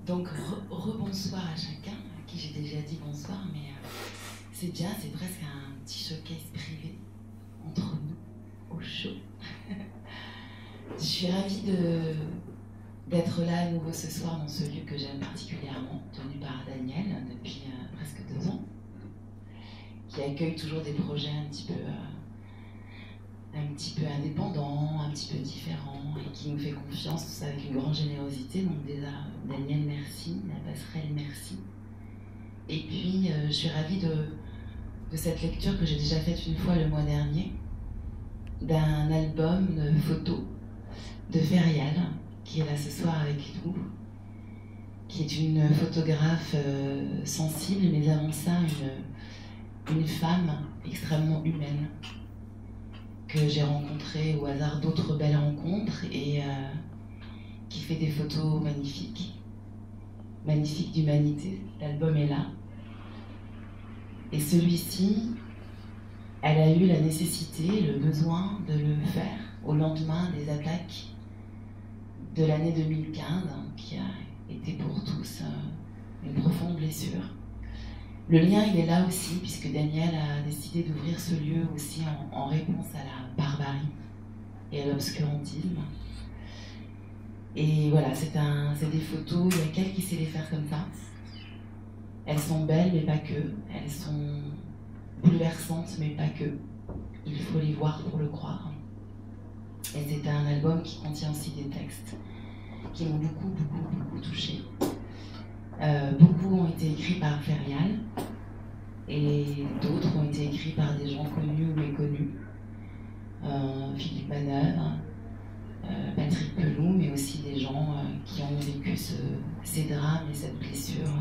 Donc rebonsoir à chacun, à qui j'ai déjà dit bonsoir, mais c'est bien, c'est presque un petit showcase privé entre nous, au chaud. Je suis ravie d'être là à nouveau ce soir dans ce lieu que j'aime particulièrement, tenu par Daniel depuis presque 2 ans, qui accueille toujours des projets un petit peu indépendants, un petit peu différents, et qui nous fait confiance, tout ça avec une grande générosité. Donc déjà, Daniel, merci, la passerelle, merci. Et puis, je suis ravie de cette lecture que j'ai déjà faite une fois le mois dernier, d'un album de photos de Ferial, qui est là ce soir avec nous, qui est une photographe sensible, mais avant ça, une femme extrêmement humaine, que j'ai rencontrée au hasard d'autres belles rencontres et qui fait des photos magnifiques, magnifiques d'humanité. L'album est là. Et celui-ci, elle a eu la nécessité, le besoin de le faire au lendemain des attaques de l'année 2015, qui a été pour tous une profonde blessure. Le lien, il est là aussi, puisque Daniel a décidé d'ouvrir ce lieu aussi en réponse à la barbarie et à l'obscurantisme. Et voilà, c'est des photos, il y a qu'elle qui sait les faire comme ça. Elles sont belles, mais pas que. Elles sont bouleversantes, mais pas que. Il faut les voir pour le croire. Et c'est un album qui contient aussi des textes qui m'ont beaucoup touchée. Beaucoup ont été écrits par Ferial et d'autres ont été écrits par des gens connus ou méconnus. Philippe Manœuvre, Patrick Pelou, mais aussi des gens qui ont vécu ces drames et cette blessure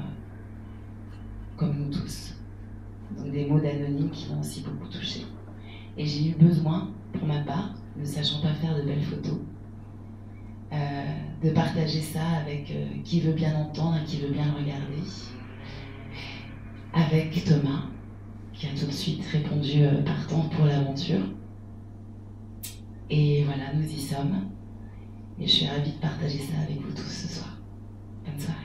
comme nous tous. Donc des mots d'anonymes qui m'ont aussi beaucoup touchée. Et j'ai eu besoin, pour ma part, ne sachant pas faire de belles photos, de partager ça avec qui veut bien entendre et qui veut bien le regarder, avec Thomas, qui a tout de suite répondu partant pour l'aventure. Et voilà, nous y sommes. Et je suis ravie de partager ça avec vous tous ce soir. Bonne soirée.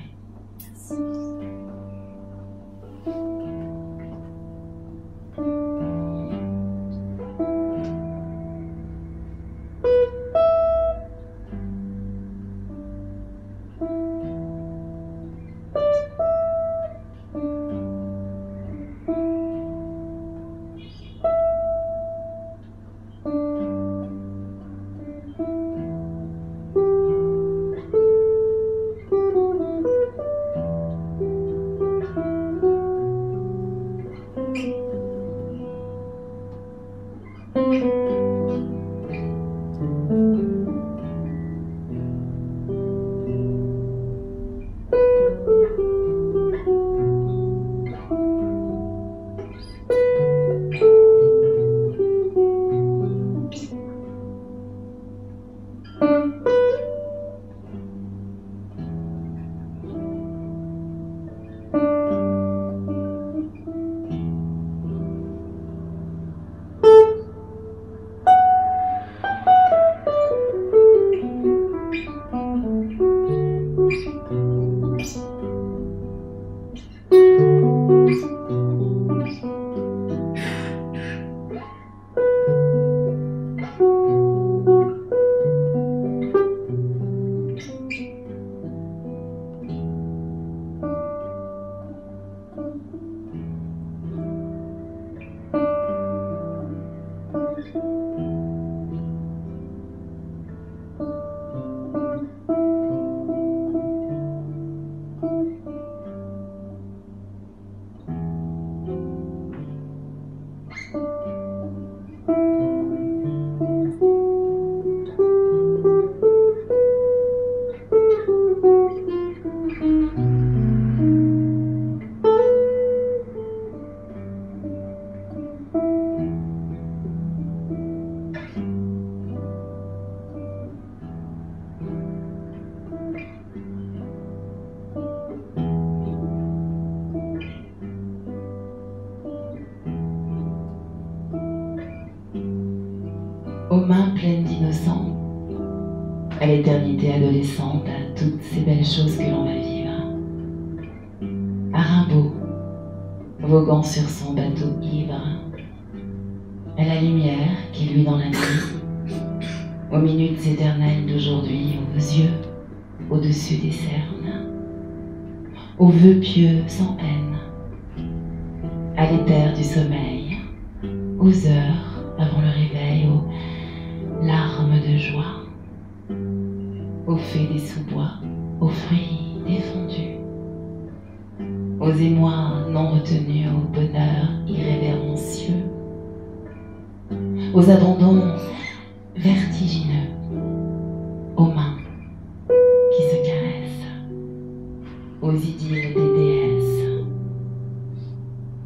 Aux mains pleines d'innocence, à l'éternité adolescente, à toutes ces belles choses que l'on va vivre. à Rimbaud, voguant sur son bateau ivre, à la lumière qui luit dans la nuit, aux minutes éternelles d'aujourd'hui, aux yeux au-dessus des cernes, aux vœux pieux sans haine, à l'éther du sommeil, aux heures avant le réveil, aux larmes de joie, aux fées des sous-bois, aux fruits défendus, aux émois non retenus, au bonheur irrévérencieux, aux abandons vertigineux, aux mains qui se caressent, aux idylles des déesses,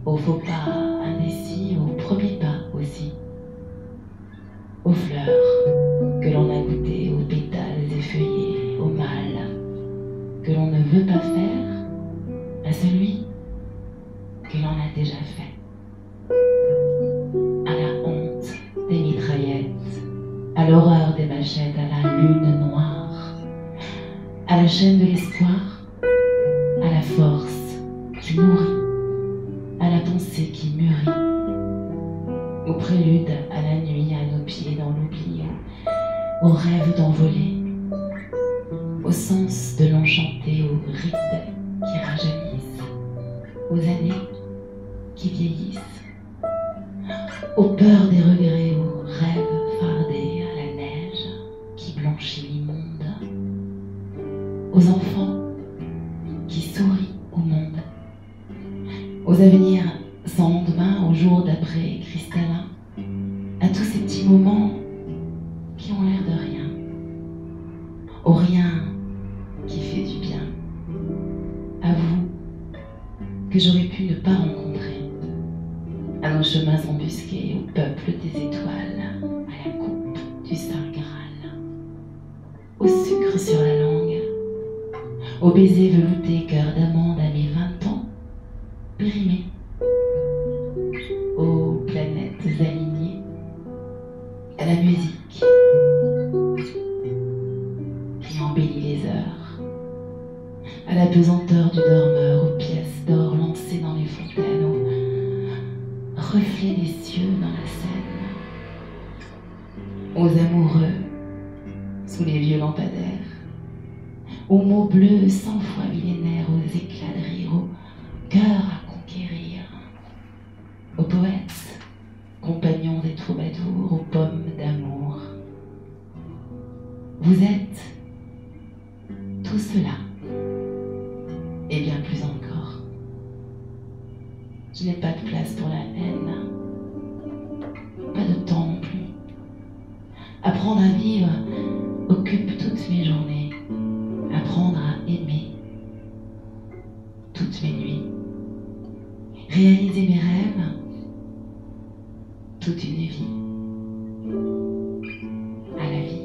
aux faux pas indécis, aux premiers pas aussi, aux fleurs que l'on a goûtées, aux pétales effeuillés, au mal que l'on ne veut pas faire, à celui que l'on a déjà fait, à la honte des mitraillettes, à l'horreur des machettes, à la lune noire, à la chaîne de l'espoir, à la force qui nourrit, à la pensée qui mûrit, au prélude à la nuit, à nos pieds dans l'oubli, au rêve d'envoler, au sens de l'enchanté, aux rides qui rajeunissent, aux années qui vieillissent, aux peurs des regrets, aux rêves fardés, à la neige qui blanchit l'immonde, aux enfants qui sourient au monde, aux avenirs sans lendemain, aux jours d'après cristallins, à tous ces petits moments qui ont l'air de rien, au rien qui fait du bien, à vous que j'aurais pu ne pas rencontrer, à nos chemins embusqués, au peuple des étoiles, à la coupe du Saint Graal, au sucre sur la langue, au baiser velouté cœur d'amande à mes 20 ans, périmés, aux planètes alignées, à la musique qui embellit les heures, à la pesanteur du dormeur, aux pièces d'or lancées dans les fontaines, aux reflets des cieux dans la Seine, aux amoureux sous les vieux lampadaires, aux mots bleus 100 fois millénaires, aux éclats de rire, aux cœurs à conquérir, aux poètes, compagnons des troubadours, aux pommes d'amour. Vous êtes tout cela, et bien plus encore. Je n'ai pas de place pour la haine, pas de temps non plus. Apprendre à vivre occupe toutes mes journées. Apprendre à aimer toutes mes nuits. Réaliser mes rêves toute une vie. À la vie.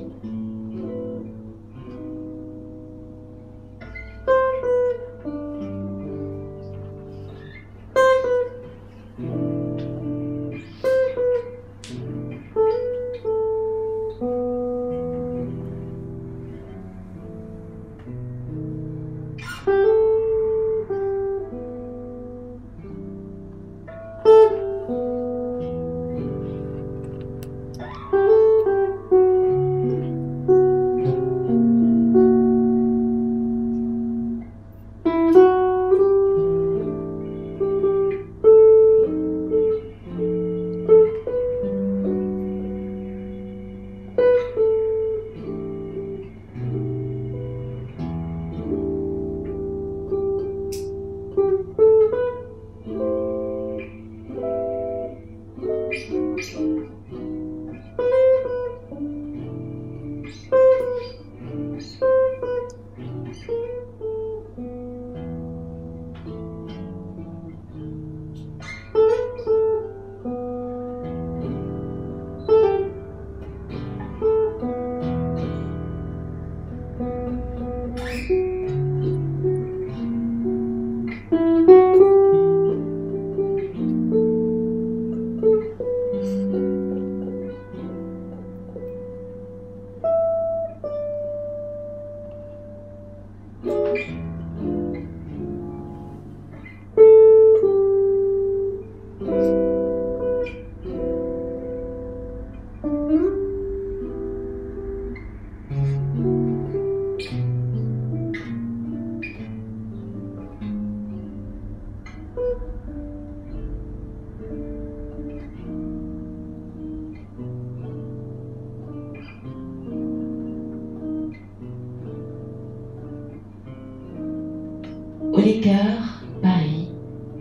Les Cœurs, Paris,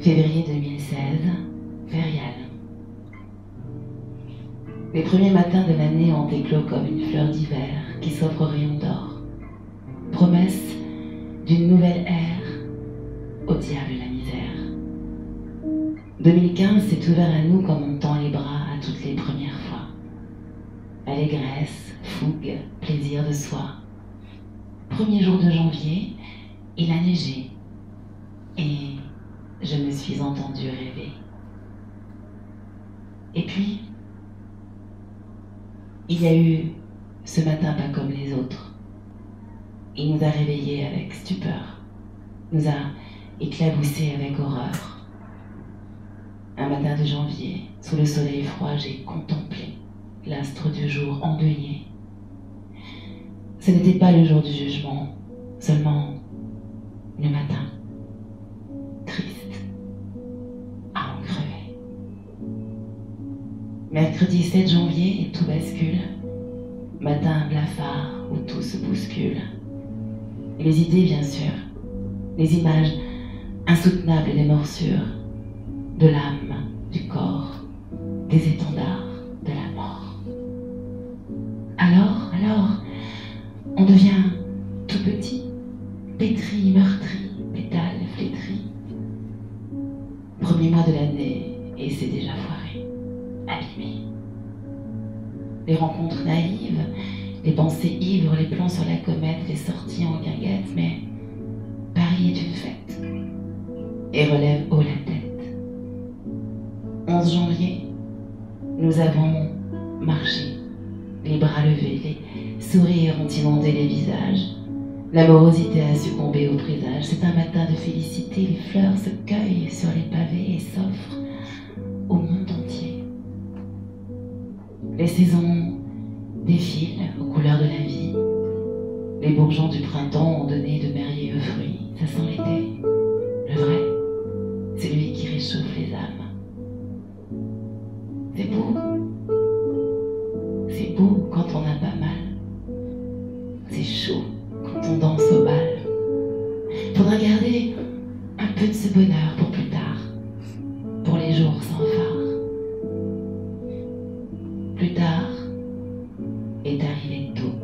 février 2016, férial. Les premiers matins de l'année ont éclos comme une fleur d'hiver qui s'offre au rayon d'or. Promesse d'une nouvelle ère, au diable la misère. 2015 s'est ouvert à nous comme on tend les bras à toutes les premières fois. Allégresse, fougue, plaisir de soi. Premier jour de janvier, il a neigé et je me suis entendue rêver. Et puis, il y a eu ce matin pas comme les autres. Il nous a réveillés avec stupeur, nous a éclaboussés avec horreur. Un matin de janvier, sous le soleil froid, j'ai contemplé l'astre du jour endeuillé. Ce n'était pas le jour du jugement, seulement le matin, triste, à en crever. Mercredi 7 janvier et tout bascule, matin blafard où tout se bouscule. Et les idées bien sûr, les images insoutenables des morsures, de l'âme, du corps, des étendards, de la mort. Alors, on devient tout petit, pétri, meurtri, pétale flétri. Premier mois de l'année, et c'est déjà foiré, abîmé. Les rencontres naïves, les pensées ivres, les plans sur la comète, les sorties en guinguette, mais Paris est une fête, et relève haut la tête. 11 janvier, nous avons marché, les bras levés, les sourires ont inondé les visages. L'amorosité a succombé au présage. C'est un matin de félicité, les fleurs se cueillent sur les pavés et s'offrent au monde entier. Les saisons défilent aux couleurs de la vie. Les bourgeons du printemps ont donné de merveilleux fruits. Ça sent l'été, le vrai, celui qui réchauffe les âmes. C'est beau. C'est beau quand on n'a pas mal. C'est chaud quand on danse au bal. Faudra garder un peu de ce bonheur pour plus tard, pour les jours sans phare. Plus tard est arrivé tôt,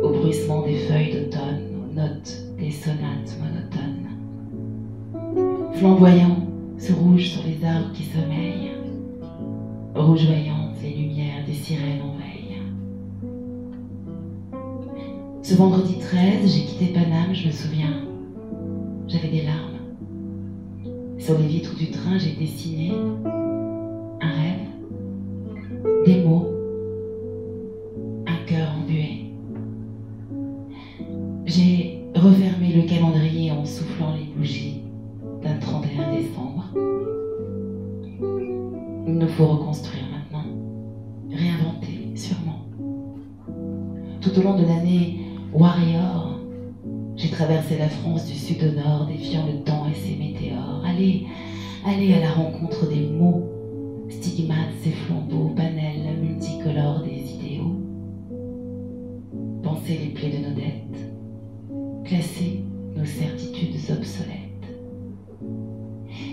au bruissement des feuilles d'automne, aux notes des sonates monotones. Flamboyant, ce rouge sur les arbres qui sommeillent, rougeoyantes les lumières des sirènes en veille. Ce vendredi 13, j'ai quitté Paname, je me souviens. J'avais des larmes. Sur les vitres du train, j'ai dessiné un rêve, des mots, un cœur embué. J'ai refermé le calendrier en soufflant les bougies d'un 31 décembre. Il nous faut reconstruire maintenant, réinventer sûrement. Tout au long de l'année Warrior, j'ai traversé la France du sud au nord, défiant le temps et ses météores. Allez à la rencontre des mots, stigmates et flambeaux, panels multicolores des idéaux. Penser les plaies de nos dettes, classer nos certitudes obsolètes.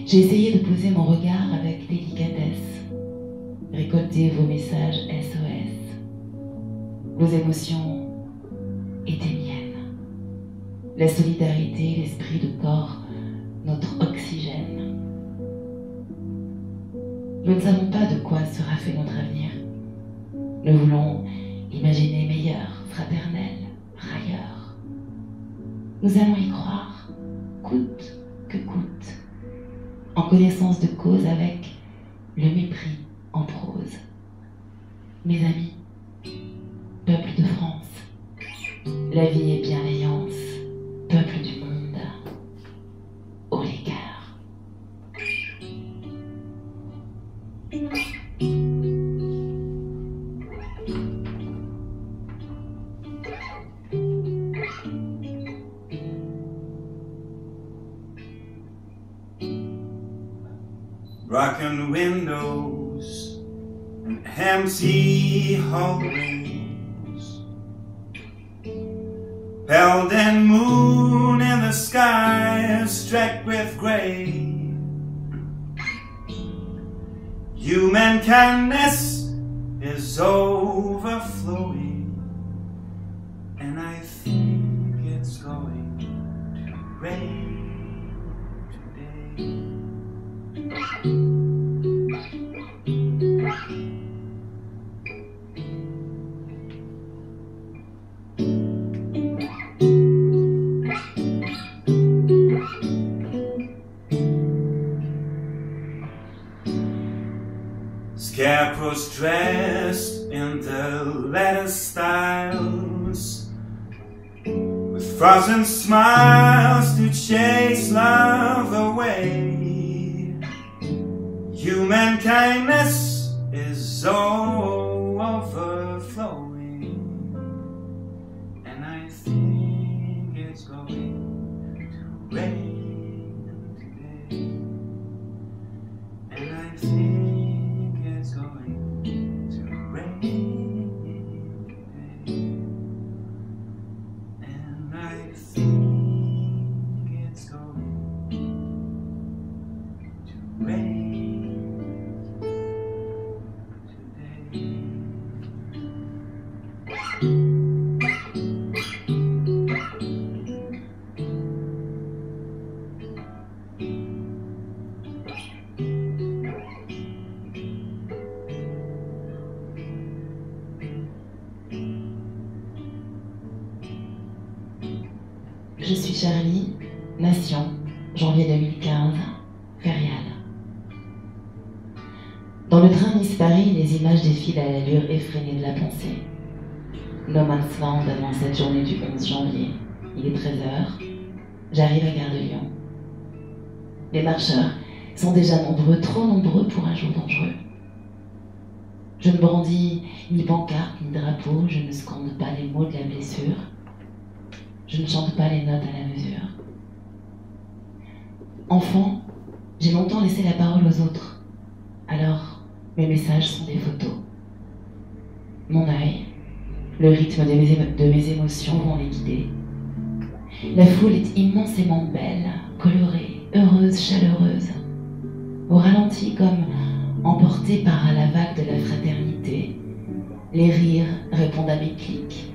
J'ai essayé de poser mon regard avec délicatesse, récolter vos messages SOS, vos émotions étaient miennes. La solidarité, l'esprit de corps, notre oxygène. Nous ne savons pas de quoi sera fait notre avenir. Nous voulons imaginer meilleur, fraternel, railleur. Nous allons y croire, coûte que coûte, en connaissance de cause avec le mépris en prose. Mes amis, peuple de France, la vie est bienveillance, peuple du monde, haut les cœurs. Rocking windows and empty hallways, Belden moon in the the sky is streaked with grey. Human kindness is overflowing, and I think it's going to rain today. Scarecrows dressed in the latest styles, with frozen smiles to chase love away. Human kindness is all overflowing, and I think it's going to rain today. And I think it's going to rain today. And I think it's going to rain today. Je suis Charlie, Nation, janvier 2015, Férial. Dans le train Nice-Paris, les images défilent à l'allure effrénée de la pensée. No Man's Land annonce cette journée du 11 janvier. Il est 13h. J'arrive à Gare de Lyon. Les marcheurs sont déjà nombreux, trop nombreux pour un jour dangereux. Je ne brandis ni pancarte ni drapeau, je ne scande pas les mots de la blessure. Je ne chante pas les notes à la mesure. Enfant, j'ai longtemps laissé la parole aux autres. Alors, mes messages sont des photos. Mon œil, le rythme de mes émotions vont les guider. La foule est immensément belle, colorée, heureuse, chaleureuse. Au ralenti, comme emportée par la vague de la fraternité, les rires répondent à mes clics.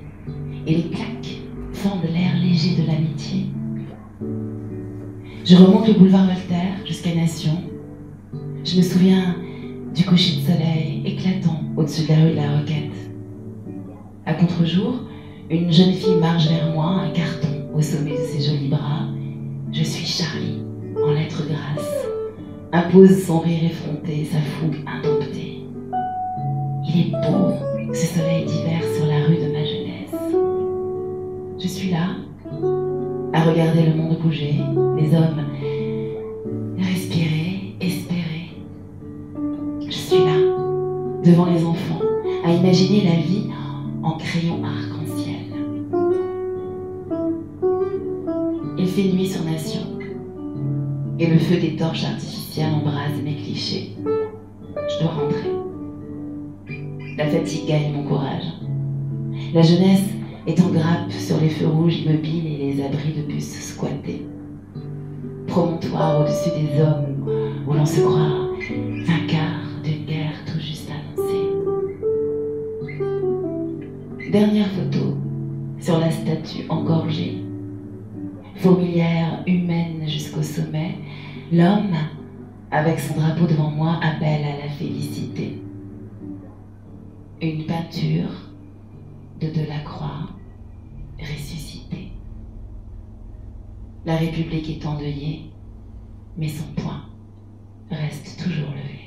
Et les claques fendent l'air léger de l'amitié. Je remonte le boulevard Voltaire jusqu'à Nation. Je me souviens du coucher de soleil éclatant au-dessus de la rue de la Roquette. À contre-jour, une jeune fille marche vers moi, un carton au sommet de ses jolis bras. Je suis Charlie, en lettres grasses, impose son rire effronté, sa fougue indomptée. Il est beau, ce soleil d'hiver sur la rue de ma jeunesse. Je suis là, à regarder le monde bouger, les hommes respirer, espérer. Je suis là, devant les enfants, à imaginer la vie en crayon arc-en-ciel. Il fait nuit sur Nation, et le feu des torches artificielles embrase mes clichés. Je dois rentrer. La fatigue gagne mon courage. La jeunesse est en grappe sur les feux rouges immobiles et les abris de bus squattés. Promontoire au-dessus des hommes où l'on se croit vainqueur d'une guerre tout juste annoncée. Dernière photo sur la statue engorgée. Fourmilière humaine jusqu'au sommet, l'homme, avec son drapeau devant moi, appelle à la félicité. Une peinture de Delacroix ressuscitée. La République est endeuillée, mais son poing reste toujours levé.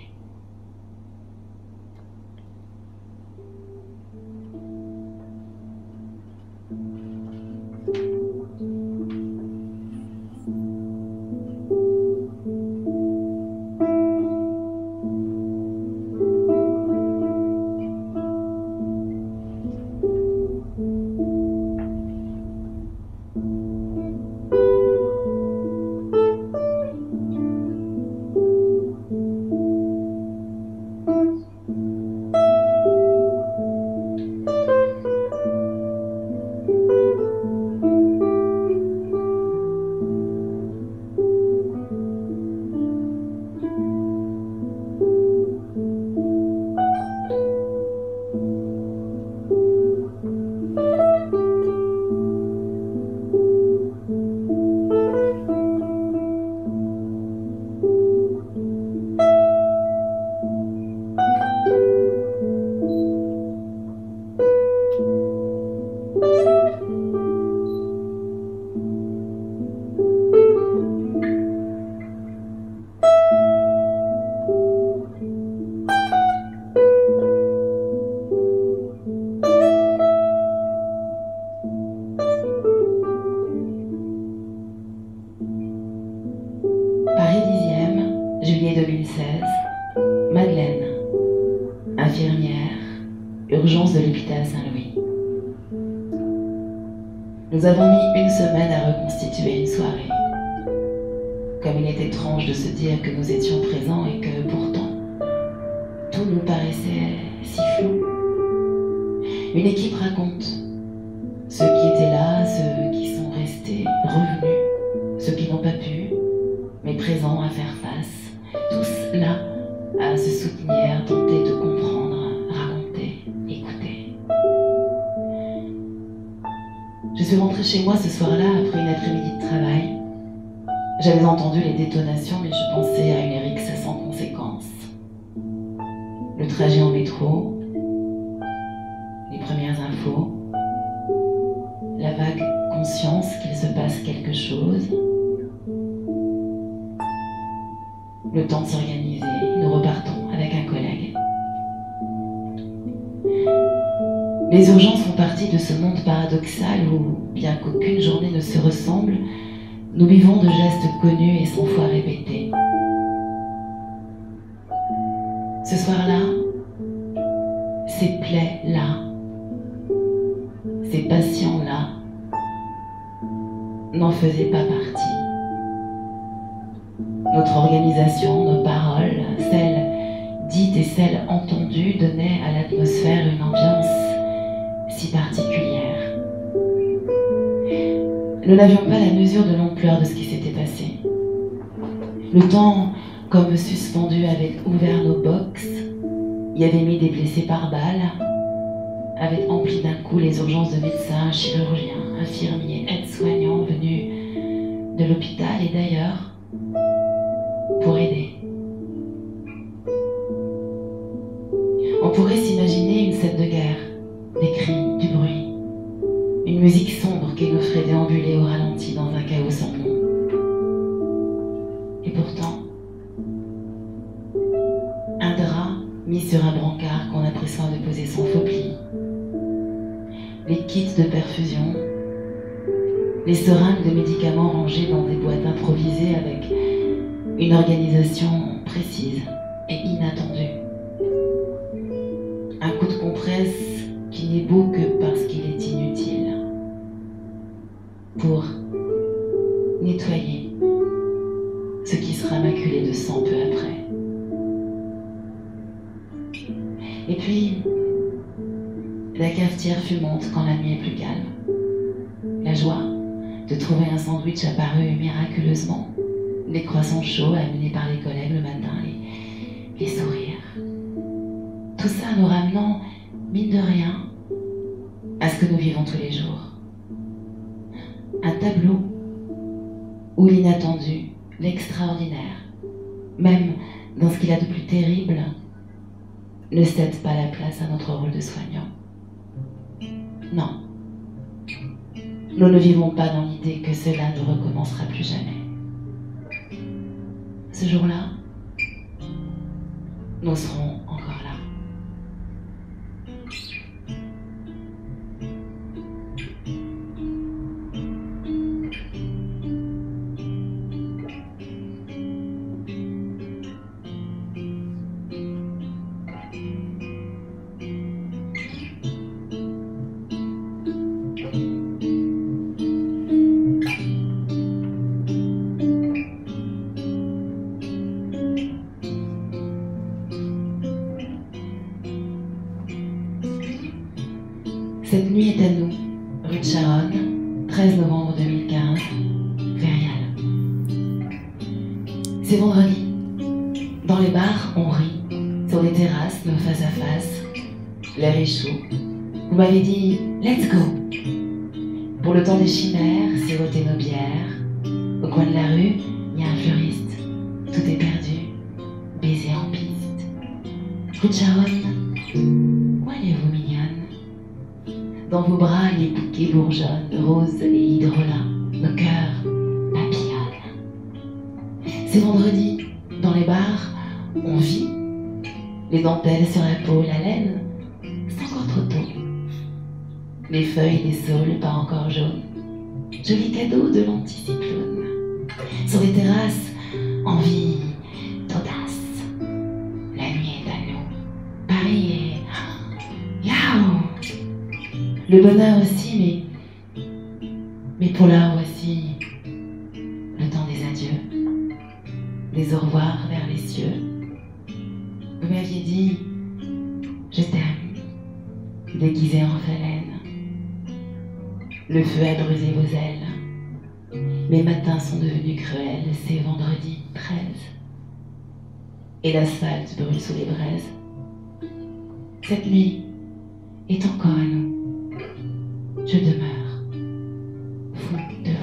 à Saint-Louis. Nous avons mis une semaine à reconstituer une soirée. Comme il est étrange de se dire que nous étions présents et que pourtant, tout nous paraissait si flou. Une équipe raconte. Ceux qui étaient là, ceux qui sont restés, revenus, ceux qui n'ont pas pu, mais présents à faire face, tous là à se soutenir, tenter de comprendre, raconter, écouter. Je suis rentrée chez moi ce soir-là après une après-midi de travail. J'avais entendu les détonations, mais je pensais à une rixe sans conséquence. Le trajet en métro, les premières infos, la vague conscience qu'il se passe quelque chose, le temps de s'organiser, nous repartons avec un collègue. Les urgences font partie de ce monde paradoxal où, bien qu'aucune journée ne se ressemble, nous vivons de gestes connus et 100 fois répétés. Ce soir-là, ces plaies-là, ces patients-là n'en faisaient pas partie. Notre organisation, nos paroles, celles dites et celles entendues, donnaient à l'atmosphère une ambiance si particulière. Nous n'avions pas la mesure de l'ampleur de ce qui s'était passé. Le temps, comme suspendu, avait ouvert nos box, y avait mis des blessés par balle, avait empli d'un coup les urgences de médecins, chirurgiens, infirmiers, aides-soignants venus de l'hôpital et d'ailleurs pour aider. On pourrait s'imaginer une scène de guerre, des cris, du bruit, une musique sombre qui nous ferait déambuler au ralenti dans un chaos sans nom. Et pourtant, un drap mis sur un brancard qu'on a pris soin de poser sans faux pli, les kits de perfusion, les seringues de médicaments rangés dans des boîtes improvisées avec une organisation précise et inattendue. Un coup de compresse qui n'est beau que parce qu'il est inutile. Pour nettoyer ce qui sera maculé de sang peu après. Et puis, la cafetière fumante quand la nuit est plus calme. La joie de trouver un sandwich apparu miraculeusement, les croissants chauds amenés par les collègues le matin, les sourires. Tout ça nous ramenant, mine de rien, à ce que nous vivons tous les jours. Un tableau où l'inattendu, l'extraordinaire, même dans ce qu'il a de plus terrible, ne cède pas la place à notre rôle de soignant. Non. Nous ne vivons pas dans l'idée que cela ne recommencera plus jamais. Ce jour-là, nous serons encore là. Cette nuit est à nous, rue de Charonne, 13 novembre 2015, Férial. C'est vendredi. Dans les bars, on rit. Sur les terrasses, nos face à face. L'air est chaud. Vous m'avez dit « Let's go !» Pour le temps des chimères, siroter nos bières. Au coin de la rue, il y a un fleuriste. Tout est perdu. Baiser en piste. Rue de Charonne, où allez-vous, mignonne ? Dans vos bras, les bouquets bourgeonnent, roses et hydrolats. Nos cœurs papillonnent. C'est vendredi. Dans les bars, on vit. Les dentelles sur la peau, la laine, c'est encore trop tôt. Les feuilles des saules, pas encore jaunes. Joli cadeau de l'anticyclone. Sur les terrasses, envie d'audace. La nuit est à nous. Paris est... Yao! Le bonheur aussi, mais pour l'heure, voici le temps des adieux, des au revoir vers les cieux. Vous m'aviez dit, je t'aime, déguisé en phalène. Le feu a brûlé vos ailes. Les matins sont devenus cruels, c'est vendredi 13. Et l'asphalte brûle sous les braises. Cette nuit est encore à nous. Je demeure fou de vous.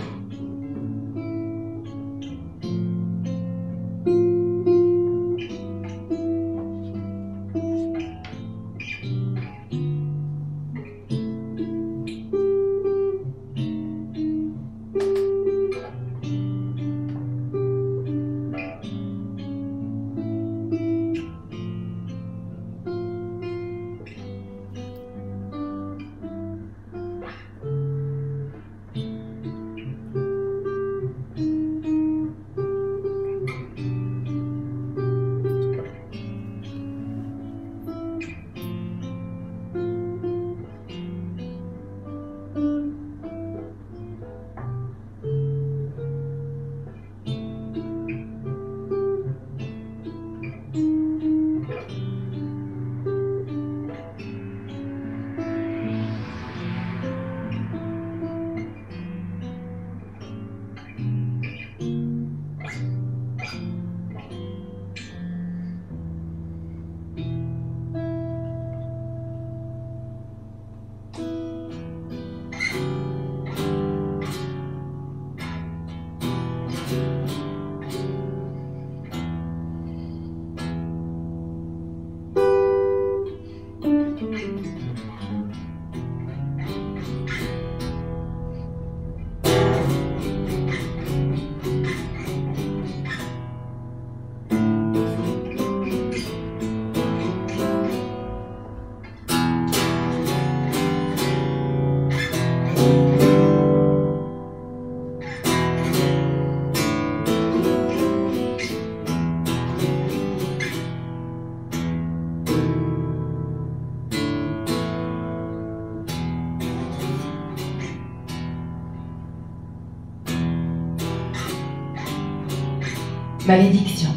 Malédiction,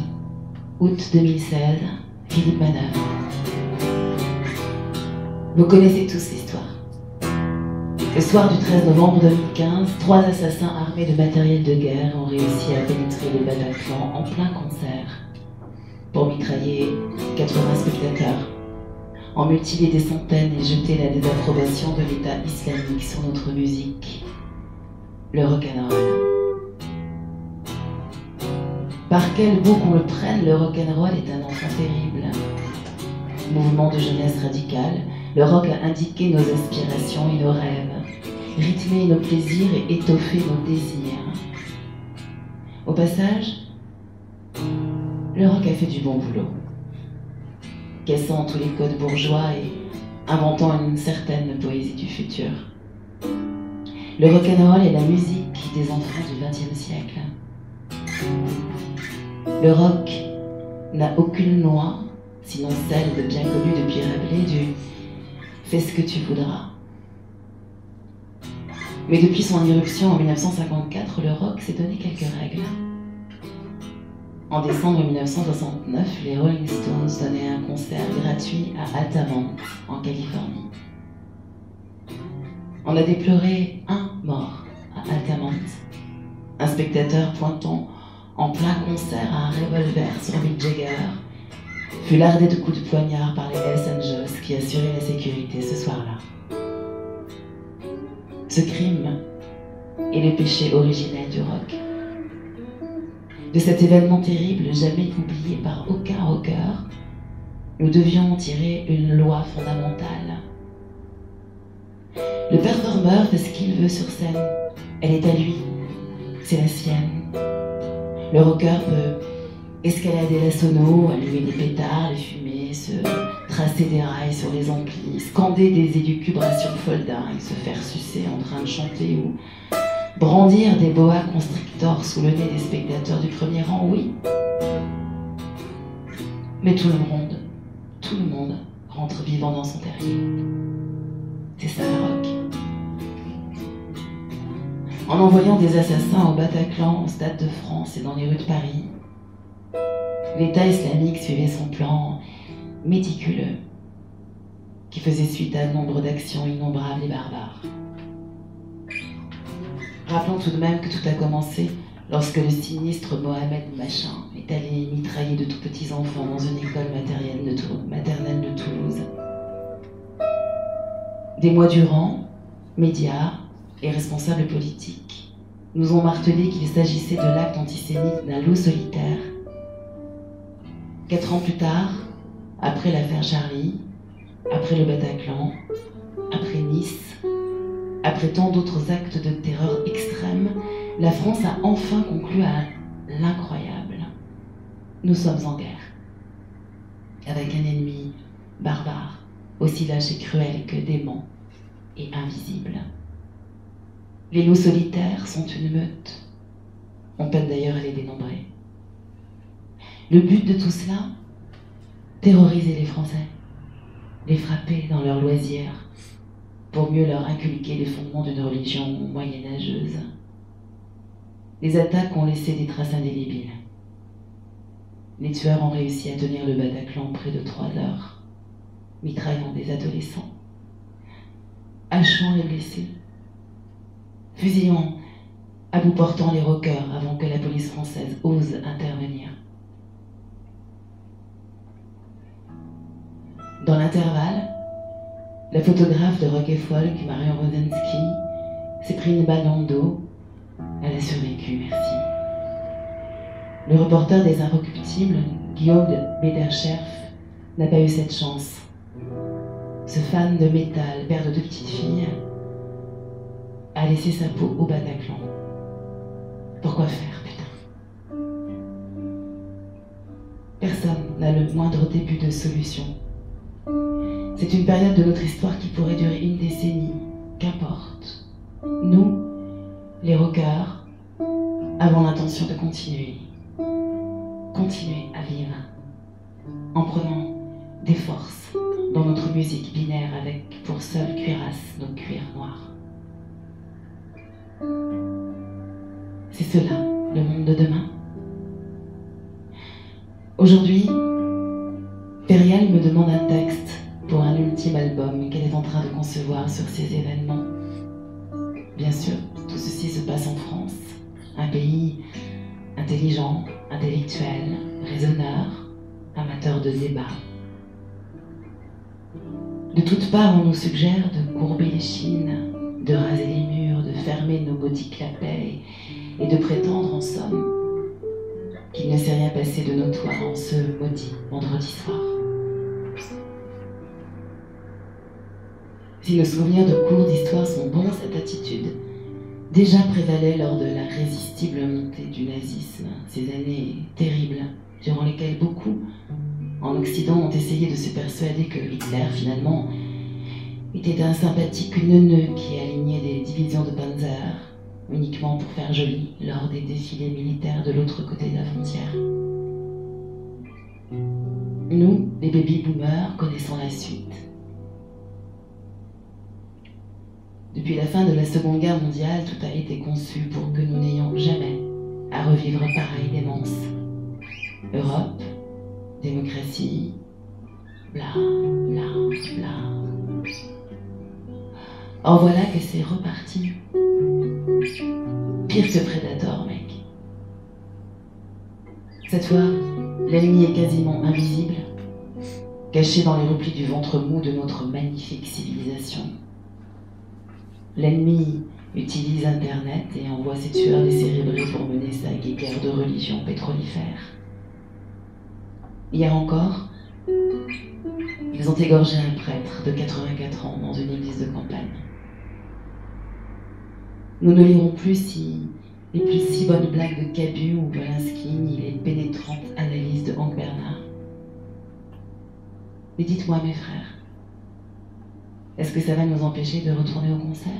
août 2016, Philippe Manœuvre. Vous connaissez tous l'histoire. Le soir du 13 novembre 2015, 3 assassins armés de matériel de guerre ont réussi à pénétrer le Bataclan en plein concert pour mitrailler 80 spectateurs, en multiplier des centaines et jeter la désapprobation de l'État islamique sur notre musique, le rock'n'roll. Par quel bout qu'on le prenne, le rock'n'roll est un enfant terrible. Mouvement de jeunesse radicale, le rock a indiqué nos aspirations et nos rêves, rythmé nos plaisirs et étoffé nos désirs. Au passage, le rock a fait du bon boulot, cassant tous les codes bourgeois et inventant une certaine poésie du futur. Le rock'n'roll est la musique des enfants du XXe siècle. Le rock n'a aucune loi, sinon celle de bien connue depuis Rabelais du « fais ce que tu voudras ». Mais depuis son irruption en 1954, le rock s'est donné quelques règles. En décembre 1969, les Rolling Stones donnaient un concert gratuit à Altamont, en Californie. On a déploré un mort à Altamont, un spectateur pointant en plein concert à un revolver sur Mick Jagger, fut lardé de coups de poignard par les Hells Angels qui assuraient la sécurité ce soir-là. Ce crime est le péché originel du rock. De cet événement terrible, jamais oublié par aucun rocker, nous devions en tirer une loi fondamentale. Le performeur fait ce qu'il veut sur scène. Elle est à lui, c'est la sienne. Le rocker peut escalader la sono, allumer des pétards, les fumer, se tracer des rails sur les amplis, scander des élucubrations foldingues, se faire sucer en train de chanter ou brandir des boa constrictors sous le nez des spectateurs du premier rang, oui. Mais tout le monde rentre vivant dans son terrier. C'est ça le rock. en envoyant des assassins au Bataclan, au Stade de France et dans les rues de Paris. L'État islamique suivait son plan méticuleux, qui faisait suite à nombre d'actions innombrables et barbares. Rappelons tout de même que tout a commencé lorsque le sinistre Mohamed Machin est allé mitrailler de tout petits enfants dans une école maternelle de Toulouse. Des mois durant, médias et responsables politiques nous ont martelé qu'il s'agissait de l'acte antisémite d'un loup solitaire. 4 ans plus tard, après l'affaire Charlie, après le Bataclan, après Nice, après tant d'autres actes de terreur extrême, la France a enfin conclu à l'incroyable. Nous sommes en guerre, avec un ennemi barbare, aussi lâche et cruel que dément et invisible. Les loups solitaires sont une meute. On peine d'ailleurs à les dénombrer. Le but de tout cela, terroriser les Français, les frapper dans leurs loisirs, pour mieux leur inculquer les fondements d'une religion moyenâgeuse. Les attaques ont laissé des traces indélébiles. Les tueurs ont réussi à tenir le Bataclan près de 3 heures, mitraillant des adolescents, hachant les blessés, fusillant à bout portant les rockers avant que la police française ose intervenir. Dans l'intervalle, la photographe de rock et folk, Marion Rosensky, s'est pris une balle dans le dos. Elle a survécu, merci. Le reporter des Inrecuptibles, Guillaume Bederscherf, n'a pas eu cette chance. Ce fan de métal, père de 2 petites filles, a laissé sa peau au Bataclan. Pourquoi faire, putain? Personne n'a le moindre début de solution. C'est une période de notre histoire qui pourrait durer une décennie, qu'importe. Nous, les rockers, avons l'intention de continuer à vivre, en prenant des forces dans notre musique binaire avec pour seule cuirasse nos cuirs noirs. C'est cela, le monde de demain. Aujourd'hui, Periel me demande un texte pour un ultime album qu'elle est en train de concevoir sur ces événements. Bien sûr, tout ceci se passe en France, un pays intelligent, intellectuel, raisonneur, amateur de débat. De toutes parts, on nous suggère de courber les chines, de raser les murs, de fermer nos maudits clapets et de prétendre, en somme, qu'il ne s'est rien passé de notoire en ce maudit vendredi soir. Si nos souvenirs de cours d'histoire sont bons, cette attitude déjà prévalait lors de la résistible montée du nazisme, ces années terribles durant lesquelles beaucoup, en Occident, ont essayé de se persuader que Hitler, finalement, était un sympathique neuneu qui alignait des divisions de Panzer uniquement pour faire joli lors des défilés militaires de l'autre côté de la frontière. Nous, les baby-boomers, connaissons la suite. Depuis la fin de la Seconde Guerre mondiale, tout a été conçu pour que nous n'ayons jamais à revivre pareille démence. Europe, démocratie, bla, bla, bla. Or voilà que c'est reparti. Pire que Predator, mec. Cette fois, l'ennemi est quasiment invisible, caché dans les replis du ventre mou de notre magnifique civilisation. L'ennemi utilise Internet et envoie ses tueurs décérébrés pour mener sa guerre de religion pétrolifère. Hier encore, ils ont égorgé un prêtre de 84 ans dans une église de campagne. Nous ne lirons plus les plus si bonnes blagues de Cabu ou Polanski, ni les pénétrantes analyses de Hank Bernard. Mais dites-moi, mes frères, est-ce que ça va nous empêcher de retourner au concert,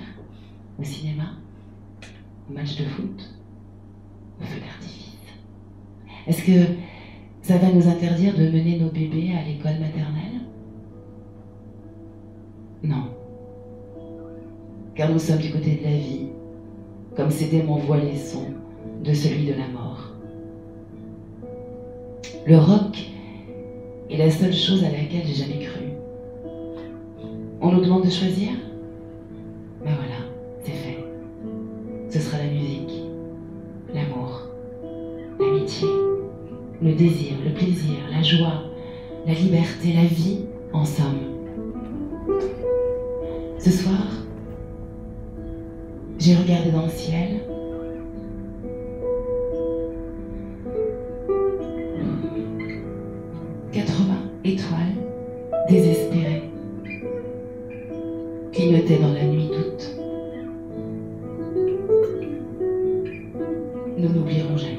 au cinéma, au match de foot, au feu d'artifice? Est-ce que ça va nous interdire de mener nos bébés à l'école maternelle? Non. Car nous sommes du côté de la vie, comme ces démons voilés sont de celui de la mort. Le rock est la seule chose à laquelle j'ai jamais cru. On nous demande de choisir? Ben voilà, c'est fait. Ce sera la musique, l'amour, l'amitié, le désir, le plaisir, la joie, la liberté, la vie, en somme. Ce soir, j'ai regardé dans le ciel. « 80 étoiles désespérées clignotaient dans la nuit toute. Nous n'oublierons jamais.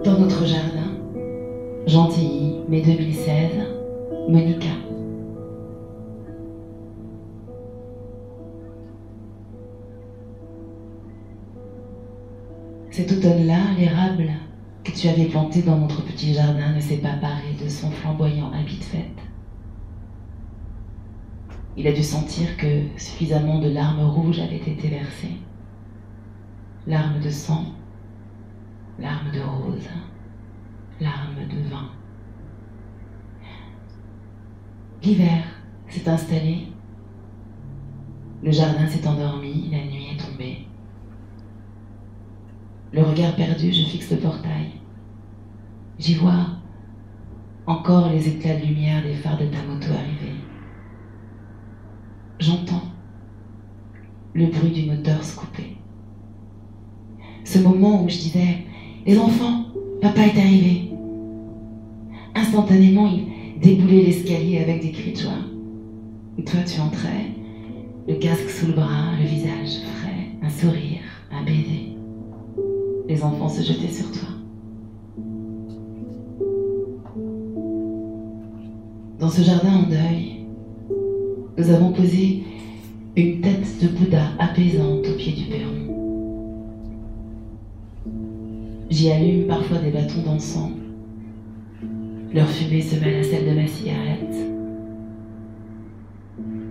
Dans notre jardin, Gentilly, mai 2016, Monica. Cet automne-là, l'érable que tu avais planté dans notre petit jardin ne s'est pas paré de son flamboyant habit de fête. Il a dû sentir que suffisamment de larmes rouges avaient été versées. Larmes de sang, larmes de rose, larmes de vin. L'hiver s'est installé, le jardin s'est endormi, la nuit est tombée. Le regard perdu, je fixe le portail. J'y vois encore les éclats de lumière des phares de ta moto arriver. J'entends le bruit du moteur se couper. Ce moment où je disais « Les enfants, papa est arrivé !» Instantanément, il déboulait l'escalier avec des cris de joie. Et toi, tu entrais, le casque sous le bras, le visage frais, un sourire, un baiser. Les enfants se jetaient sur toi. Dans ce jardin en deuil, nous avons posé une tête de Bouddha apaisante au pied du perron. J'y allume parfois des bâtons d'encens. Leur fumée se mêle à celle de ma cigarette.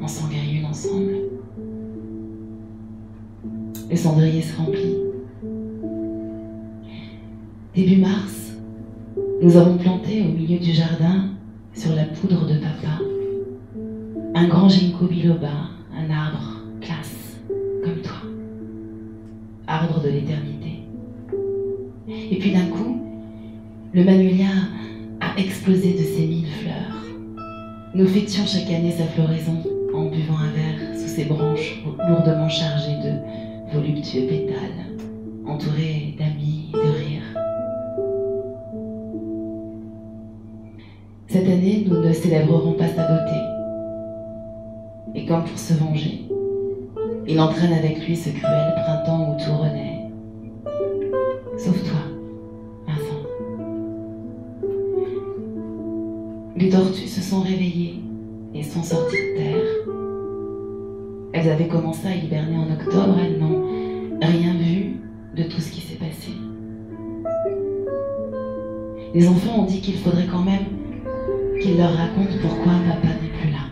On s'en grille une ensemble. Le cendrier se remplit. Début mars, nous avons planté au milieu du jardin, sur la poudre de papa, un grand ginkgo biloba, un arbre classe, comme toi, arbre de l'éternité. Et puis d'un coup, le magnolia a explosé de ses 1000 fleurs. Nous fêtions chaque année sa floraison en buvant un verre sous ses branches lourdement chargées de voluptueux pétales, entourés d'amis et de rires. Cette année, nous ne célébrerons pas sa beauté. Et comme pour se venger, il entraîne avec lui ce cruel printemps où tout renaît. Sauf toi, Vincent. Les tortues se sont réveillées et sont sorties de terre. Elles avaient commencé à hiberner en octobre, elles n'ont rien vu de tout ce qui s'est passé. Les enfants ont dit qu'il faudrait quand même qu'ils leur racontent pourquoi papa n'est plus là.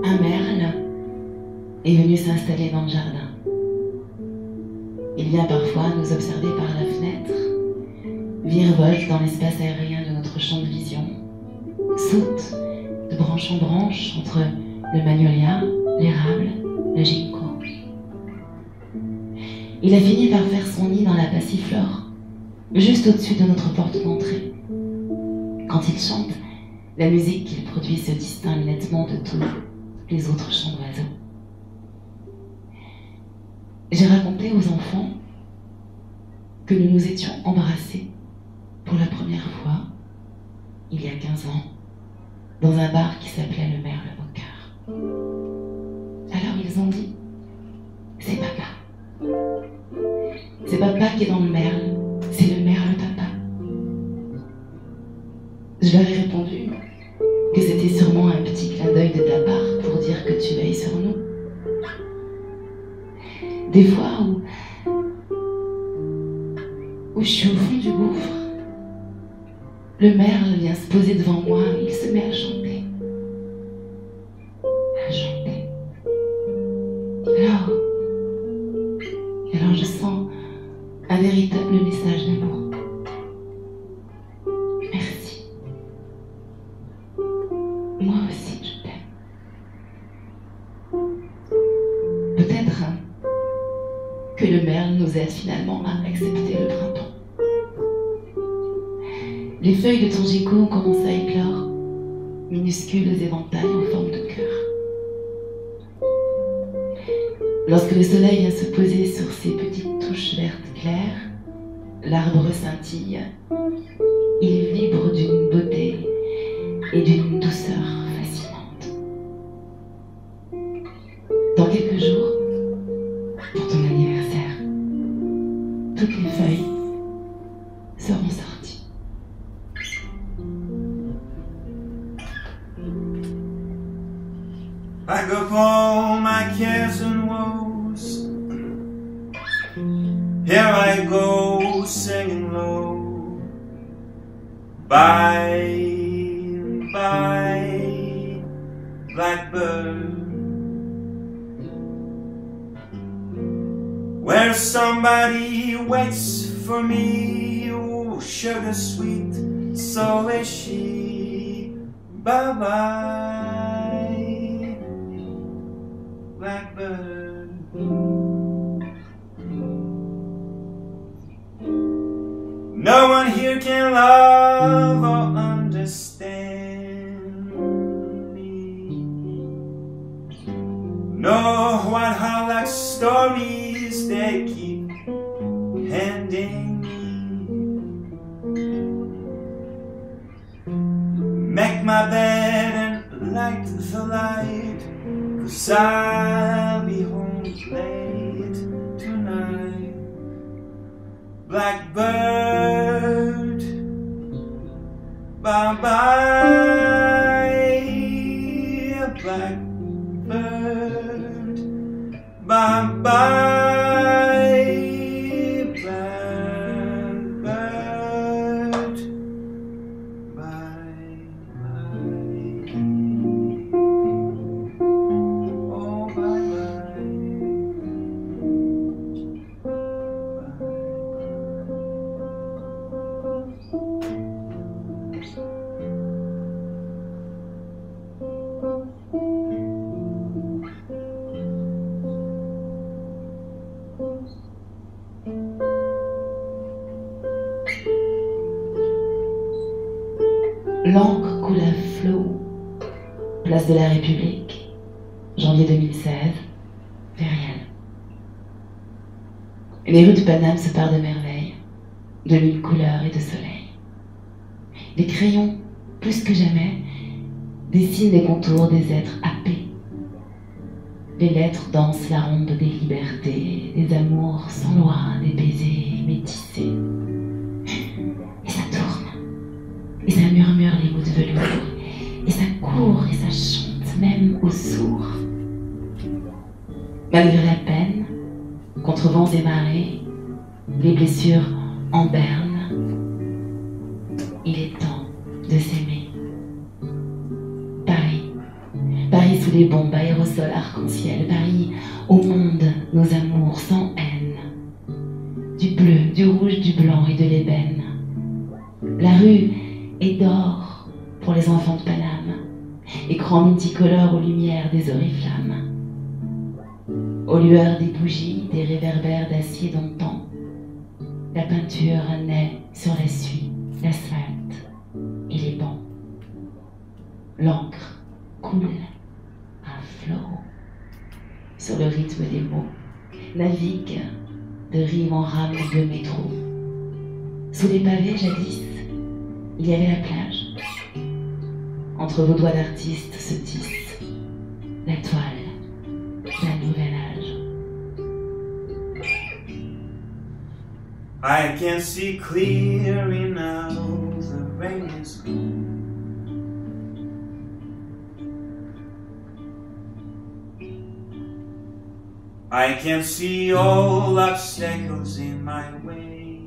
Un merle est venu s'installer dans le jardin. Il vient parfois nous observer par la fenêtre, virevolte dans l'espace aérien de notre champ de vision, saute de branche en branche entre le magnolia, l'érable, le ginkgo. Il a fini par faire son nid dans la passiflore, juste au-dessus de notre porte d'entrée. Quand il chante, la musique qu'il produit se distingue nettement de tous les autres chants d'oiseaux. J'ai raconté aux enfants que nous nous étions embrassés pour la première fois, il y a 15 ans, dans un bar qui s'appelait le Merle au cœur. Alors ils ont dit, c'est papa. C'est papa qui est dans le merle, c'est le merle papa. Je leur ai répondu que c'était sûrement un petit clin d'œil de ta part pour dire que tu veilles sur nous. Des fois où je suis au fond du gouffre, le merle vient se poser devant moi et il se met à chanter. À chanter. Alors je sens un véritable message d'amour. Merci. Moi aussi, je t'aime. Peut-être que le merle nous aide finalement à accepter le printemps. Les feuilles de tangico ont commencé à éclore, minuscules éventails en forme de cœur. Lorsque le soleil vient se poser sur ses petites touches vertes claires, l'arbre scintille, il vibre d'une beauté et d'une douceur fascinante. Dans quelques jours, pour ton anniversaire, toutes les feuilles seront sorties. Pack up all my cares and woes. Here I go singing low. Bye, bye, blackbird. Where somebody waits for me, oh, sugar sweet, so is she. Bye bye, blackbird. No one here can love or understand me. No white Harlock stories they keep handing me. Make my bed and light the light, 'cause I'll be home late tonight. Blackbird, bye bye, blackbird, bye bye, blackbird, bye bye, oh bye bye. L'encre coule à flot, place de la République, janvier 2016, Veriel. Les rues de Paname se parent de merveilles, de mille couleurs et de soleil. Les crayons, plus que jamais, dessinent les contours des êtres happés. Les lettres dansent la ronde des libertés, des amours sans loi, des baisers métissés. Et ça tourne, et ça murmure rideaux de velours, et ça court et ça chante même aux sourds. Malgré la peine, contre vents et marées, les blessures en berne, il est temps de s'aimer. Paris, Paris sous les bombes, aérosols, arc-en-ciel, Paris au monde, nos amours sans haine, du bleu, du rouge, du blanc et de l'ébène. La rue est d'or pour les enfants de Paname, écran multicolore aux lumières des oriflammes, aux lueurs des bougies, des réverbères d'acier d'antan. La peinture naît sur la suie, l'asphalte et les bancs. L'encre coule à flot sur le rythme des mots, navigue de rive en rame de métro. Sous les pavés, jadis, il y avait la plage. Entre vos doigts d'artiste se tisse la toile d'un nouvel âge. I can see clearly now, the rain is gone. I can see all obstacles in my way.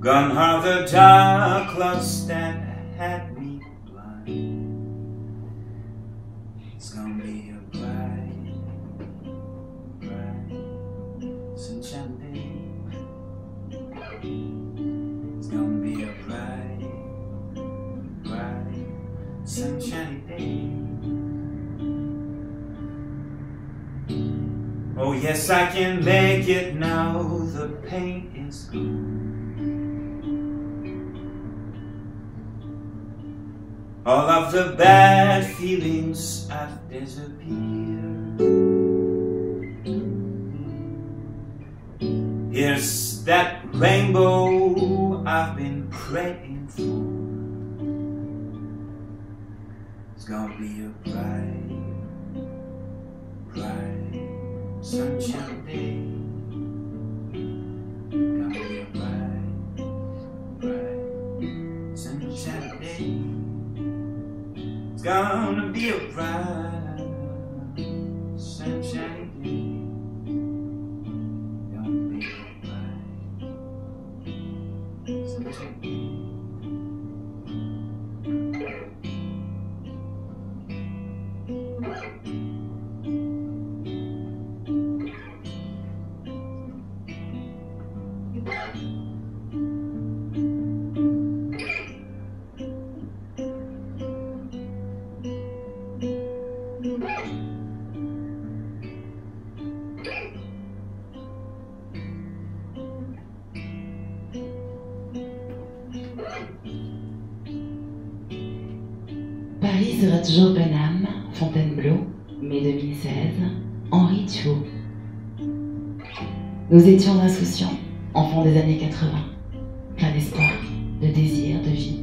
Gone are the dark clouds that had me blind. It's gonna be a bright, bright, sunshine day. It's gonna be a bright, bright, sunshiny day. Oh yes, I can make it now, the pain is gone. All of the bad feelings have disappeared. Here's that rainbow I've been praying for. It's gonna be a bright, bright, sunshine day. Gonna be a bright, bright, sunshine day. It's gonna be a bright, sunshiny day. Gonna be a bright, sunshiny day. Paris sera toujours Paname, Fontainebleau, mai 2016, Henri Thuot. Nous étions insouciants, enfants des années 80, plein d'espoir, de désir, de vie.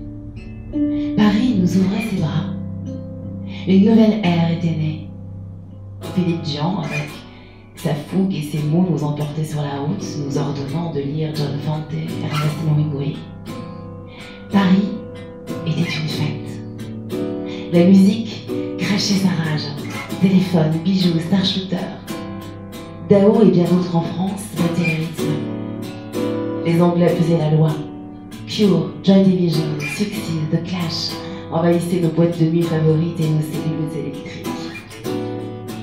Paris nous ouvrait ses bras. Une nouvelle ère était née. Philippe Dian, avec sa fougue et ses mots, nous emportait sur la route, nous ordonnant de lire John Fante et Ernest Hemingway. Paris était une fête. La musique crachait sa rage. Téléphone, bijoux, star shooter. Dao et bien d'autres en France battaient le rythme. Les Anglais faisaient la loi. Cure, Joy Division, Success, The Clash envahissaient nos boîtes de nuit favorites et nos cellules électriques.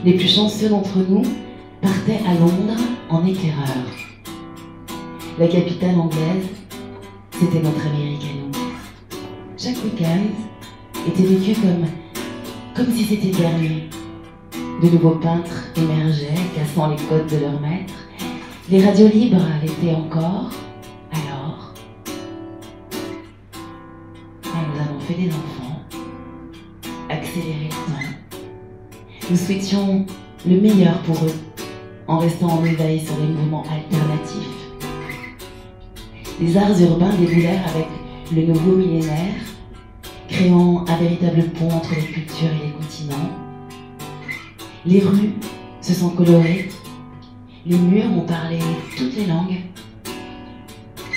Les plus chanceux d'entre nous partaient à Londres en éclaireur. La capitale anglaise, c'était notre Amérique à nous. Chaque week-end était vécu comme si c'était le dernier. De nouveaux peintres émergeaient, cassant les codes de leurs maîtres. Les radios libres allaient encore. Alors, nous avons fait des enfants, accéléré le temps. Nous souhaitions le meilleur pour eux, en restant en éveil sur les mouvements alternatifs. Les arts urbains déboulèrent avec le nouveau millénaire, créant un véritable pont entre les cultures et les continents. Les rues se sont colorées, les murs ont parlé toutes les langues.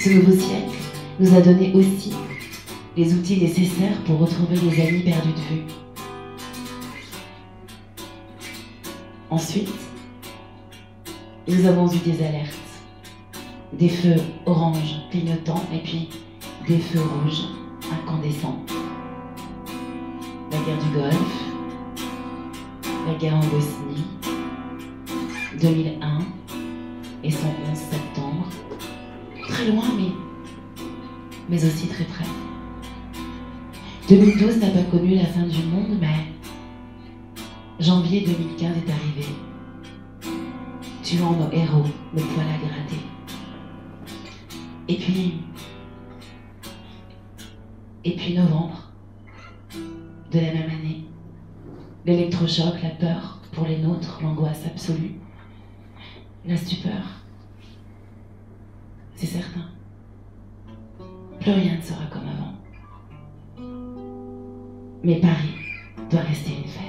Ce nouveau siècle nous a donné aussi les outils nécessaires pour retrouver les amis perdus de vue. Ensuite, nous avons eu des alertes, des feux orange clignotants et puis des feux rouges incandescents. La guerre du Golfe, la guerre en Bosnie, 2001 et son 11 septembre, très loin mais aussi très près. 2012 n'a pas connu la fin du monde, mais janvier 2015 est arrivé, tuant nos héros, le poil à gratter. Et puis novembre de la même année, l'électrochoc, la peur pour les nôtres, l'angoisse absolue, la stupeur. C'est certain. Plus rien ne sera comme avant. Mais Paris doit rester une fête.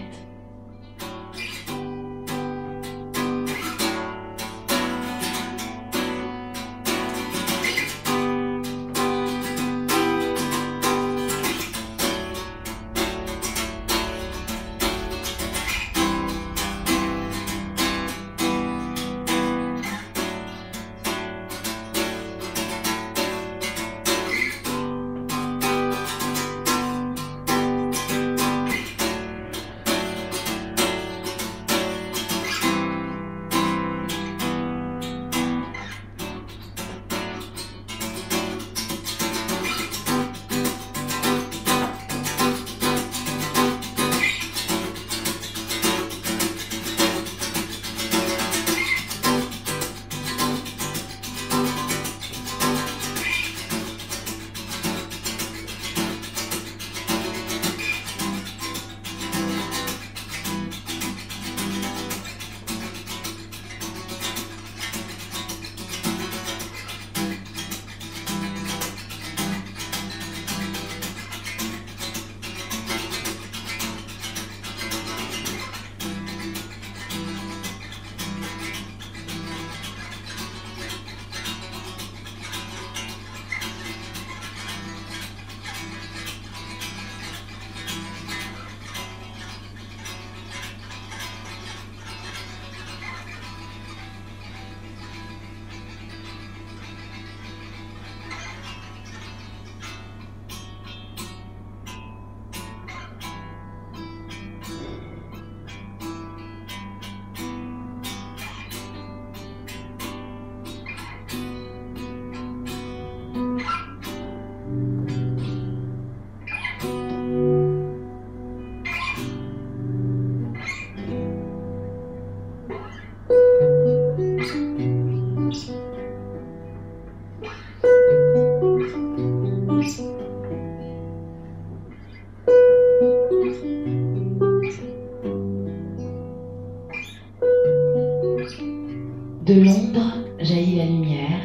De l'ombre jaillit la lumière,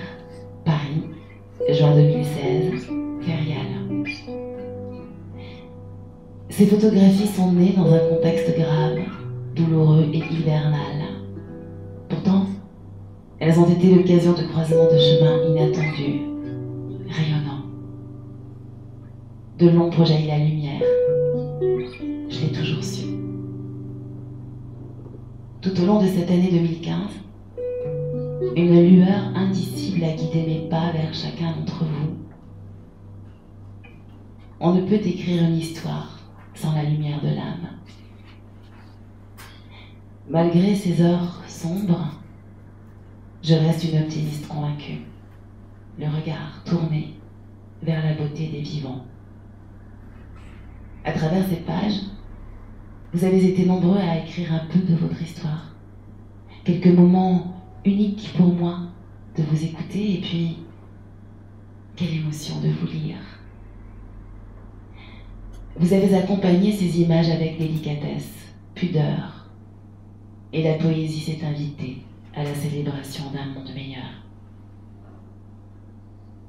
Paris, juin 2016, Ferial. Ces photographies sont nées dans un contexte grave, douloureux et hivernal. Pourtant, elles ont été l'occasion de croisements de chemins inattendus, rayonnants. De l'ombre jaillit la lumière, je l'ai toujours su. Tout au long de cette année 2015, une lueur indicible a guidé mes pas vers chacun d'entre vous. On ne peut écrire une histoire sans la lumière de l'âme. Malgré ces heures sombres, je reste une optimiste convaincue, le regard tourné vers la beauté des vivants. À travers ces pages, vous avez été nombreux à écrire un peu de votre histoire. Quelques moments unique pour moi de vous écouter et puis quelle émotion de vous lire. Vous avez accompagné ces images avec délicatesse, pudeur, et la poésie s'est invitée à la célébration d'un monde meilleur.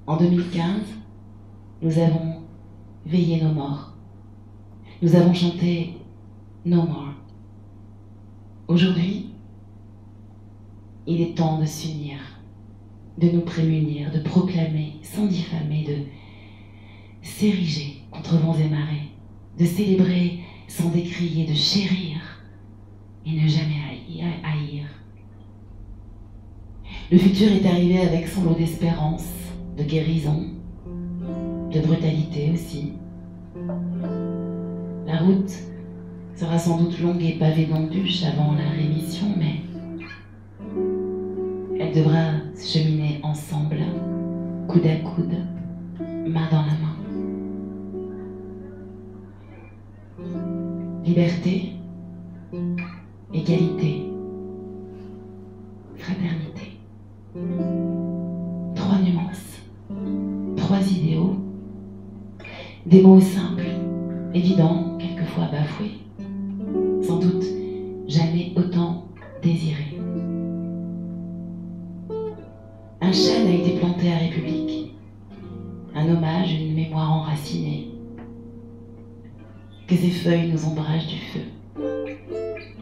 En 2015, nous avons veillé nos morts. Nous avons chanté No More. Aujourd'hui, il est temps de s'unir, de nous prémunir, de proclamer sans diffamer, de s'ériger contre vents et marées, de célébrer sans décrier, de chérir et ne jamais haïr. Le futur est arrivé avec son lot d'espérance, de guérison, de brutalité aussi. La route sera sans doute longue et pavée d'embûches avant la rémission, mais elle devra cheminer ensemble, coude à coude, main dans la main. Liberté, égalité, fraternité. 3 nuances, 3 idéaux, des mots simples, évidents, quelquefois bafoués, sans doute jamais autant désirés. Un chêne a été planté à République, un hommage, une mémoire enracinée. Que ses feuilles nous ombragent du feu,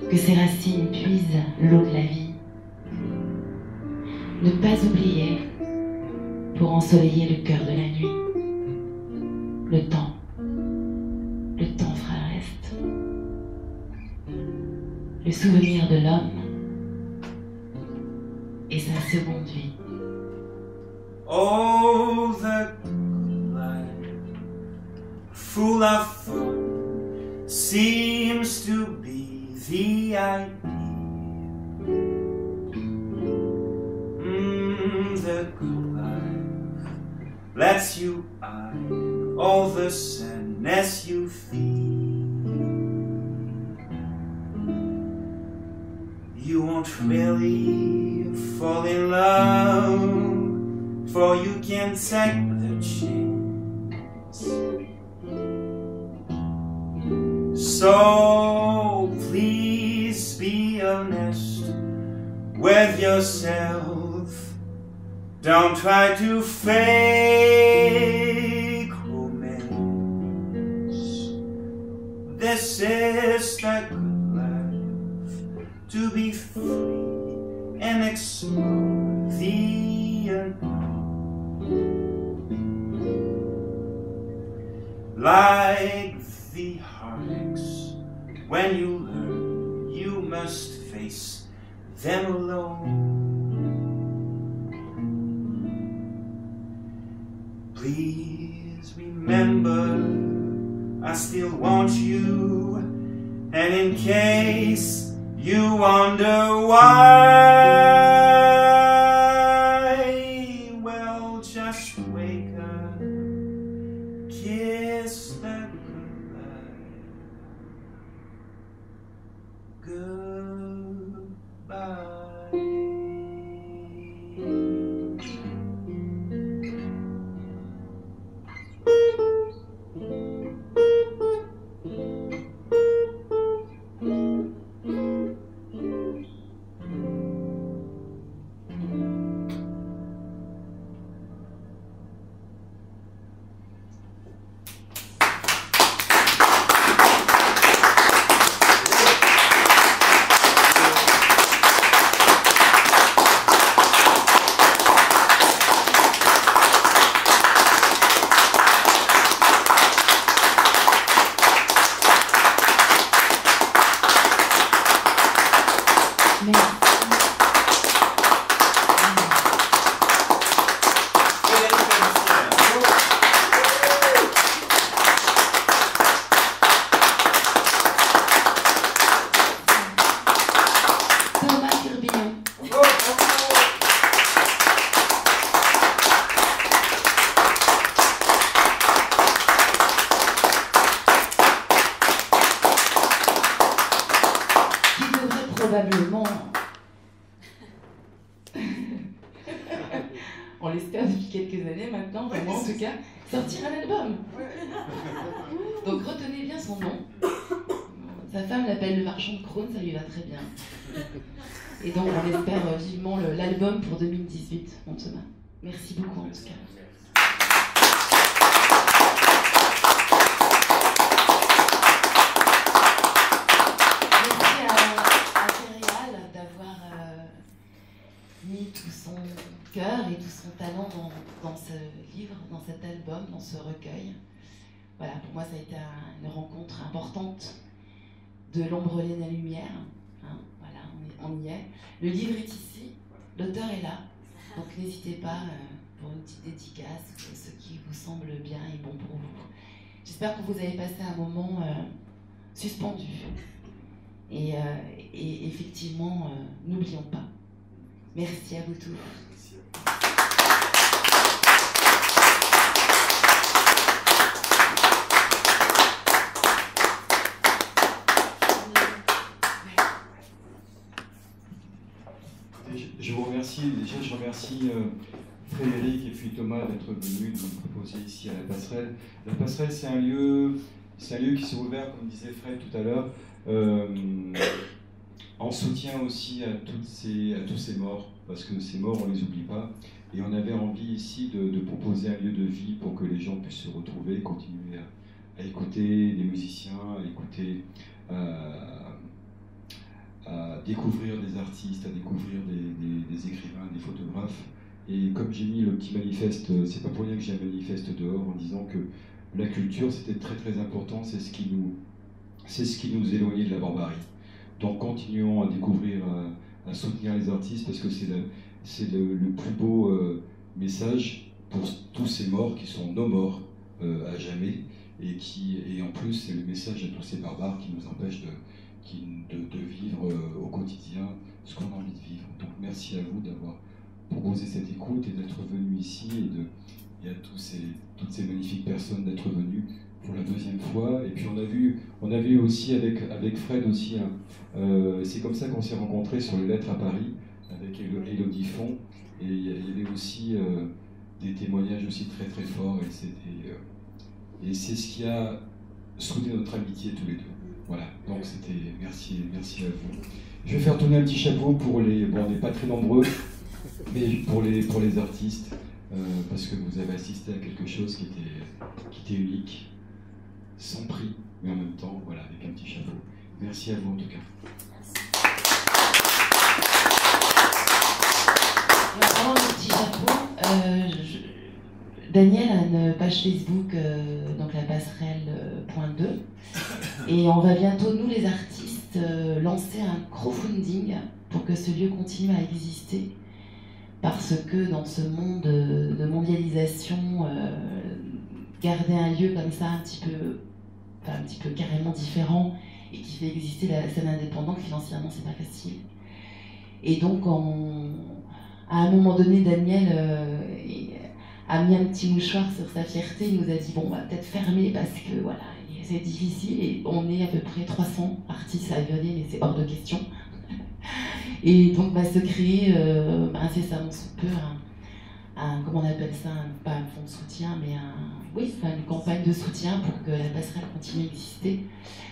que ses racines puisent l'eau de la vie. Ne pas oublier pour ensoleiller le cœur de la nuit. Le temps fera le reste. Le souvenir de l'homme et sa seconde vie. Oh, the life, full of fun, seems to be the idea. The good life lets you hide all the sadness you feel. You won't really fall in love, for you can't take the chance. So please be honest with yourself. Don't try to fake romance. This is the good life, to be free and explore the unknown. Like the heartaches, when you learn, you must face them alone. Please remember, I still want you, and in case you wonder why, well, just wake up, kiss the goodbye. Probablement, on l'espère depuis quelques années maintenant, vraiment en tout cas, sortir un album. Donc retenez bien son nom. Sa femme l'appelle le marchand de Krone, ça lui va très bien. Et donc on espère vivement l'album pour 2018, mon Thomas. Merci beaucoup en tout cas. Mis tout son cœur et tout son talent dans ce livre, dans cet album, dans ce recueil. Voilà, pour moi, ça a été une rencontre importante de l'ombre et la lumière. Hein, voilà, on y est. Le livre est ici, l'auteur est là. Donc n'hésitez pas pour une petite dédicace, ce qui vous semble bien et bon pour vous. J'espère que vous avez passé un moment suspendu. Et effectivement, n'oublions pas. Merci à vous tous. Je vous remercie, déjà je remercie Frédéric et puis Thomas d'être venus nous proposer ici à la Passerelle. La Passerelle, c'est un lieu qui s'est ouvert, comme disait Fred tout à l'heure, en soutien aussi à tous ces morts, parce que ces morts on les oublie pas, et on avait envie ici de proposer un lieu de vie pour que les gens puissent se retrouver, continuer à écouter des musiciens, à écouter, à découvrir des artistes, à découvrir des écrivains, des photographes. Et comme j'ai mis le petit manifeste, c'est pas pour rien que j'ai un manifeste dehors en disant que la culture c'était très très important, c'est ce qui nous éloignait de la barbarie. Donc continuons à découvrir, à soutenir les artistes, parce que c'est le plus beau message pour tous ces morts qui sont nos morts à jamais, et en plus c'est le message à tous ces barbares qui nous empêchent de vivre au quotidien ce qu'on a envie de vivre. Donc merci à vous d'avoir proposé cette écoute et d'être venu ici, et à toutes ces magnifiques personnes d'être venues pour la deuxième fois. Et puis on a vu aussi avec Fred aussi, c'est comme ça qu'on s'est rencontrés sur les lettres à Paris avec Élodie Font, et il y avait aussi des témoignages aussi très très forts, et c'est ce qui a soudé notre amitié tous les deux. Voilà, donc c'était merci à vous. Je vais faire tourner un petit chapeau pour on n'est pas très nombreux, mais pour les artistes, parce que vous avez assisté à quelque chose qui était unique, sans prix, mais en même temps, voilà, avec un petit chapeau. Merci à vous en tout cas. En parlant de petit chapeau, Daniel a une page Facebook, donc la passerelle.2, et on va bientôt, nous les artistes, lancer un crowdfunding pour que ce lieu continue à exister, parce que dans ce monde de mondialisation, garder un lieu comme ça un petit peu carrément différent et qui fait exister la scène indépendante, financièrement c'est pas facile. Et donc à un moment donné, Daniel a mis un petit mouchoir sur sa fierté, il nous a dit bon, on va peut-être fermer parce que voilà, c'est difficile, et on est à peu près 300 artistes à venir, mais c'est hors de question. Et donc va se créer incessamment sous peu comment on appelle ça, pas un fonds de soutien, mais une campagne de soutien pour que la passerelle continue à exister.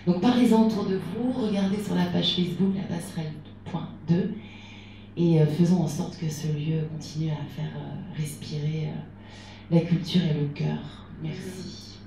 Donc parlez-en autour de vous, regardez sur la page Facebook la passerelle.2, et faisons en sorte que ce lieu continue à faire respirer la culture et le cœur. Merci.